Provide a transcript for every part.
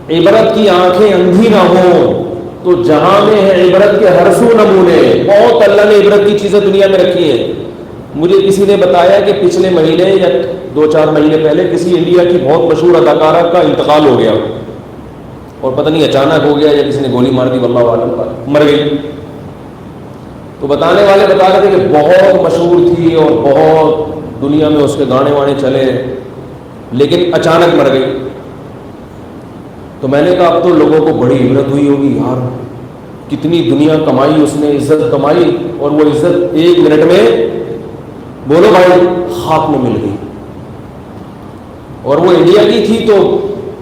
عبرت کی آنکھیں اندھی نہ ہوں تو جہاں میں ہے عبرت کے ہر سو نمونے. بہت اللہ نے عبرت کی چیزیں دنیا میں رکھی ہیں. مجھے کسی نے بتایا کہ پچھلے مہینے یا 2-4 مہینے پہلے کسی انڈیا کی بہت مشہور اداکارہ کا انتقال ہو گیا, اور پتہ نہیں اچانک ہو گیا یا کسی نے گولی مار دی, واللہ اعلم, مر گئی. تو بتانے والے بتا رہے تھے کہ بہت مشہور تھی اور بہت دنیا میں اس کے گانے وانے چلے, لیکن اچانک مر گئی. تو میں نے کہا اب تو لوگوں کو بڑی عبرت ہوئی ہوگی, یار کتنی دنیا کمائی اس نے, عزت کمائی, اور وہ عزت 1 منٹ میں بولو بھائی خاک میں مل گئی. اور وہ انڈیا کی تھی تو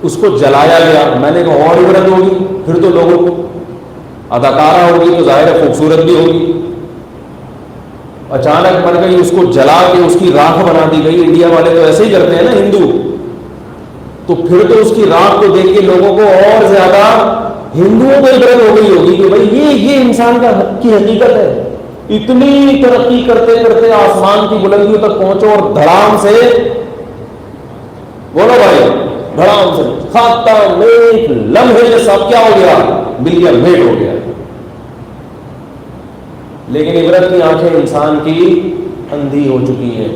اس کو جلایا گیا. میں نے کہا اور عبرت ہوگی پھر تو لوگوں کو, اداکارہ ہوگی تو ظاہر ہے خوبصورت بھی ہوگی, اچانک مر گئی, اس کو جلا کے اس کی راکھ بنا دی گئی. انڈیا والے تو ایسے ہی کرتے ہیں نا ہندو, تو پھر تو اس کی راکھ کو دیکھ کے لوگوں کو اور زیادہ ہندوؤں کو عبرت ہو گئی ہوگی کہ بھائی یہ انسان کی حقیقت ہے. اتنی ترقی کرتے کرتے آسمان کی بلندیوں تک پہنچو اور دھڑام سے بولو بھائی, دھڑام سے ختم, ایک لمحے میں سب کیا ہو گیا, مل گیا, میٹ ہو گیا. لیکن عبرت کی آنکھیں انسان کی اندھی ہو چکی ہیں.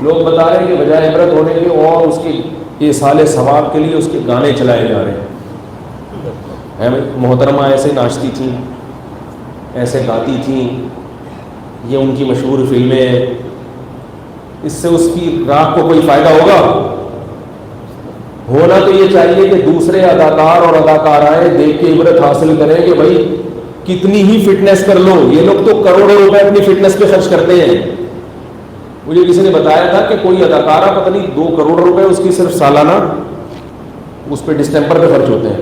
لوگ بتا رہے ہیں کہ بجائے عبرت ہونے کے اور اس کے ایصال ثواب کے لیے اس کے گانے چلائے جا رہے ہیں. محترمہ ایسے ناچتی تھیں, ایسے گاتی تھیں, یہ ان کی مشہور فلمیں ہیں, اس سے اس کی راہ کو کوئی فائدہ ہوگا؟ ہونا تو یہ چاہیے کہ دوسرے اداکار اور اداکارائیں دیکھ کے عبرت حاصل کریں کہ بھائی کتنی ہی فٹنس کر لو, یہ لوگ تو کروڑوں روپے اپنی فٹنس پہ خرچ کرتے ہیں. مجھے کسی نے بتایا تھا کہ کوئی اداکارہ پتہ نہیں 2 کروڑ روپے اس کی صرف سالانہ اس پہ ڈسٹمپر پہ خرچ ہوتے ہیں.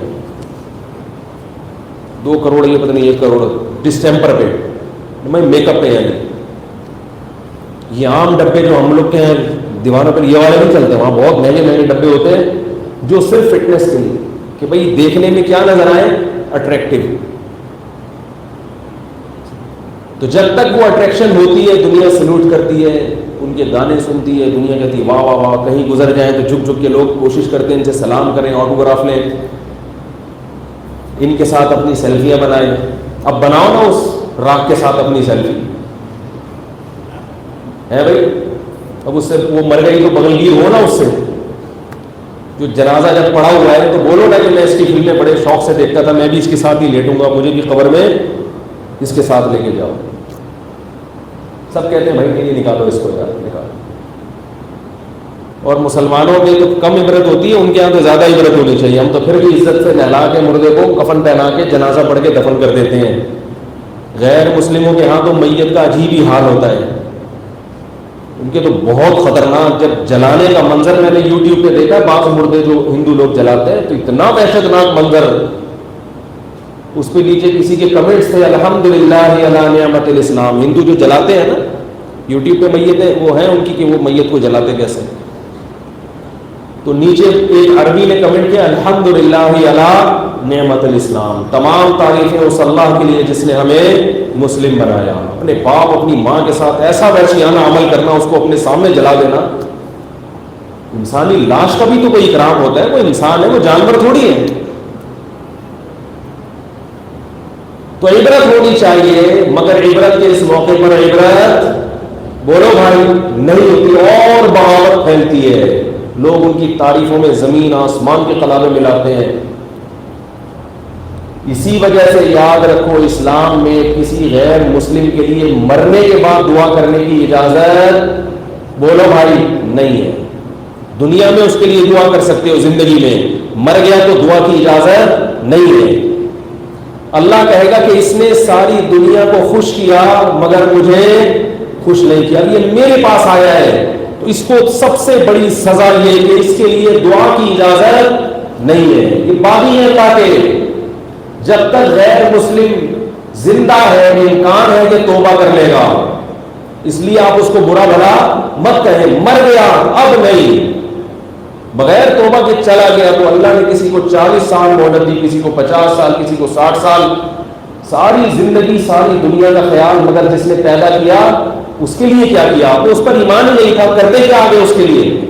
2 کروڑ, یہ پتہ نہیں 1 کروڑ ڈسٹمپر پہ, میں میک اپ پہ. یعنی یہ عام ڈبے جو ہم لوگ کے ہیں دیوانوں پہ, یہ والے نہیں چلتے, وہاں بہت مہنگے مہنگے ڈبے ہوتے ہیں جو صرف فٹنس کے لیے, کہ بھائی دیکھنے میں کیا نظر آئے, اٹریکٹیو. تو جب تک وہ اٹریکشن ہوتی ہے دنیا سلوٹ کرتی ہے, ان کے گانے سنتی ہے, دنیا کہتی ہے واہ واہ واہ. کہیں گزر جائیں تو جھک جھک کے لوگ کوشش کرتے ہیں ان سے سلام کریں, آٹوگراف لیں, ان کے ساتھ اپنی سیلفیاں بنائیں. اب بناؤ نا اس راک کے ساتھ اپنی سیلفی ہے بھائی. اب اس سے وہ مر گئی تو بغلگیر ہو نا اس سے. جو جنازہ جب پڑا ہوا ہے تو بولو نا کہ میں اس کی فلمیں بڑے شوق سے دیکھتا تھا, میں بھی اس کے ساتھ ہی لیٹوں گا, مجھے بھی قبر میں اس کے ساتھ لے کے جاؤ. سب کہتے ہیں بھائی نہیں نکالو اس کو, یار نکالو. اور مسلمانوں میں تو کم عبرت ہوتی ہے, ان کے یہاں تو زیادہ عبرت ہونی چاہیے. ہم تو پھر بھی عزت سے نہلا کے مردے کو کفن پہنا کے جنازہ پڑھ کے دفن کر دیتے ہیں. غیر مسلموں کے ہاں تو میت کا عجیب ہی حال ہوتا ہے. ان کے تو بہت خطرناک, جب جلانے کا منظر میں نے یوٹیوب پہ دیکھا, بعض مردے جو ہندو لوگ جلاتے ہیں تو اتنا وحشتناک منظر, اس پہ نیچے کسی کے کمنٹس تھے الحمدللہ علی نعمت الاسلام. ہندو جو جلاتے ہیں نا یوٹیوب پہ میتیں, وہ ہیں ان کی کہ وہ میت کو جلاتے کیسے. تو نیچے ایک عربی نے کمنٹ کیا الحمدللہ علی نعمت الاسلام, تمام تعریفیں اس اللہ کے لیے جس نے ہمیں مسلم بنایا. اپنے باپ اپنی ماں کے ساتھ ایسا وحشیانہ عمل کرنا, اس کو اپنے سامنے جلا دینا. انسانی لاش کا بھی تو کوئی اکرام ہوتا ہے, وہ انسان ہے, وہ جانور تھوڑی ہے. تو عبرت ہونی چاہیے, مگر عبرت کے اس موقع پر عبرت بولو بھائی نہیں ہوتی, اور بغاوت پھیلتی ہے. لوگ ان کی تعریفوں میں زمین آسمان کے قلابے ملاتے ہیں. اسی وجہ سے یاد رکھو اسلام میں کسی غیر مسلم کے لیے مرنے کے بعد دعا کرنے کی اجازت بولو بھائی نہیں ہے. دنیا میں اس کے لیے دعا کر سکتے ہو, زندگی میں, مر گیا تو دعا کی اجازت نہیں ہے. اللہ کہے گا کہ اس نے ساری دنیا کو خوش کیا مگر مجھے خوش نہیں کیا, یہ میرے پاس آیا ہے تو اس کو سب سے بڑی سزا یہ کہ اس کے لیے دعا کی اجازت نہیں ہے. یہ باغی ہے تاکہ جب تک غیر مسلم زندہ ہے امکان ہے کہ توبہ کر لے گا, اس لیے آپ اس کو برا بھلا مت کہیں. مر گیا اب نہیں, بغیر توبہ کے چلا گیا تو اللہ نے کسی کو 40 سال مہلت دی, کسی کو 50 سال, کسی کو 60 سال, ساری زندگی ساری دنیا کا خیال. مگر جس نے پیدا کیا اس کے لیے کیا کیا, آپ نے اس پر ایمان ہی نہیں تھا, کرتے کیا آگے اس کے لیے.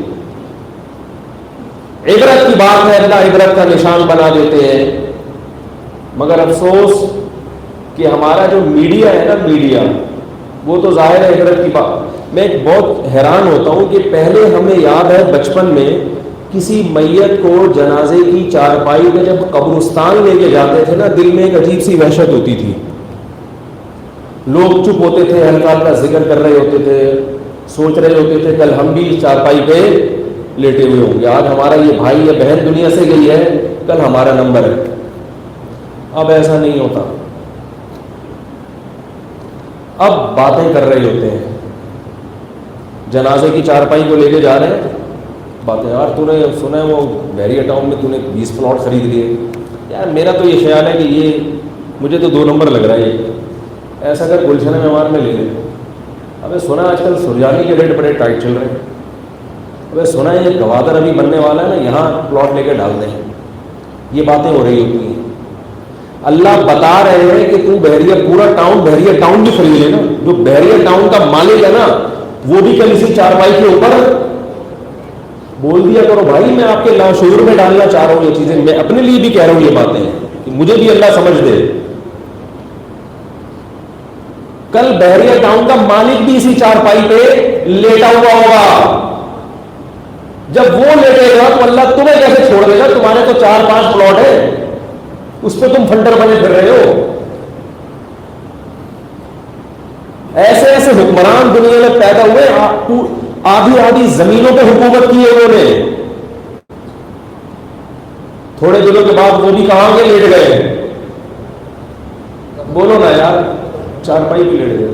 عبرت کی بات ہے، اللہ عبرت کا نشان بنا دیتے ہیں، مگر افسوس کہ ہمارا جو میڈیا ہے نا، میڈیا وہ تو ظاہر ہے عبرت کی بات۔ میں بہت حیران ہوتا ہوں کہ پہلے ہمیں یاد ہے بچپن میں کسی میت کو جنازے کی چارپائی میں جب قبرستان لے کے جاتے تھے نا، دل میں ایک عجیب سی وحشت ہوتی تھی، لوگ چپ ہوتے تھے، ہلکا ہلکا ذکر کر رہے ہوتے تھے، سوچ رہے ہوتے تھے کل ہم بھی اس چارپائی پہ لیٹے ہوئے ہوں گے، آج ہمارا یہ بھائی یا بہن دنیا سے گئی ہے، کل ہمارا نمبر ہے۔ اب ایسا نہیں ہوتا، اب باتیں کر رہے ہوتے ہیں، جنازے کی چارپائی کو لے کے جا رہے ہیں، باتیں، یار تو نے سنا ہے وہ بحریہ ٹاؤن میں تو نے 20 پلاٹ خرید لیے، یار میرا تو یہ خیال ہے کہ یہ مجھے تو 2 نمبر لگ رہا ہے، یہ ایسا اگر گلشن معمار میں لے لیں، ابھی سنا آج کل سرجانی کے ریٹ بڑے ٹائٹ چل رہے ہیں، ابھی سنا ہے یہ گوادر ابھی بننے والا ہے نا، یہاں پلاٹ لے کے ڈال دیں، یہ باتیں ہو رہی ہوتی ہیں۔ اللہ بتا رہے ہیں کہ تو بحریہ پورا ٹاؤن، بحریہ ٹاؤن بھی خرید لے نا، جو بحریہ ٹاؤن کا مالک ہے نا وہ بھی کل اسی چارپائی کے اوپر بول دیا کرو بھائی میں آپ کے لاشعور میں ڈالنا چاہ رہا ہوں یہ چیزیں، میں اپنے لیے بھی کہہ رہا ہوں یہ باتیں کہ مجھے بھی اللہ سمجھ دے۔ کل بحریہ ٹاؤن کا مالک بھی اسی چارپائی پہ لیٹا ہوا ہوگا، جب وہ لیٹے گا تو اللہ تمہیں کیسے چھوڑ دے گا؟ تمہارے تو 4-5 پلاٹ ہے، اس پہ تم فنڈر بنے پھر رہے ہو۔ ایسے ایسے حکمران دنیا میں پیدا ہوئے، آدھی آدھی زمینوں پہ حکومت کی ہے انہوں نے، تھوڑے دنوں کے بعد وہ بھی کہاں کے لیٹ گئے؟ بولو نا یار، چارپائی بھی لیٹ گئے۔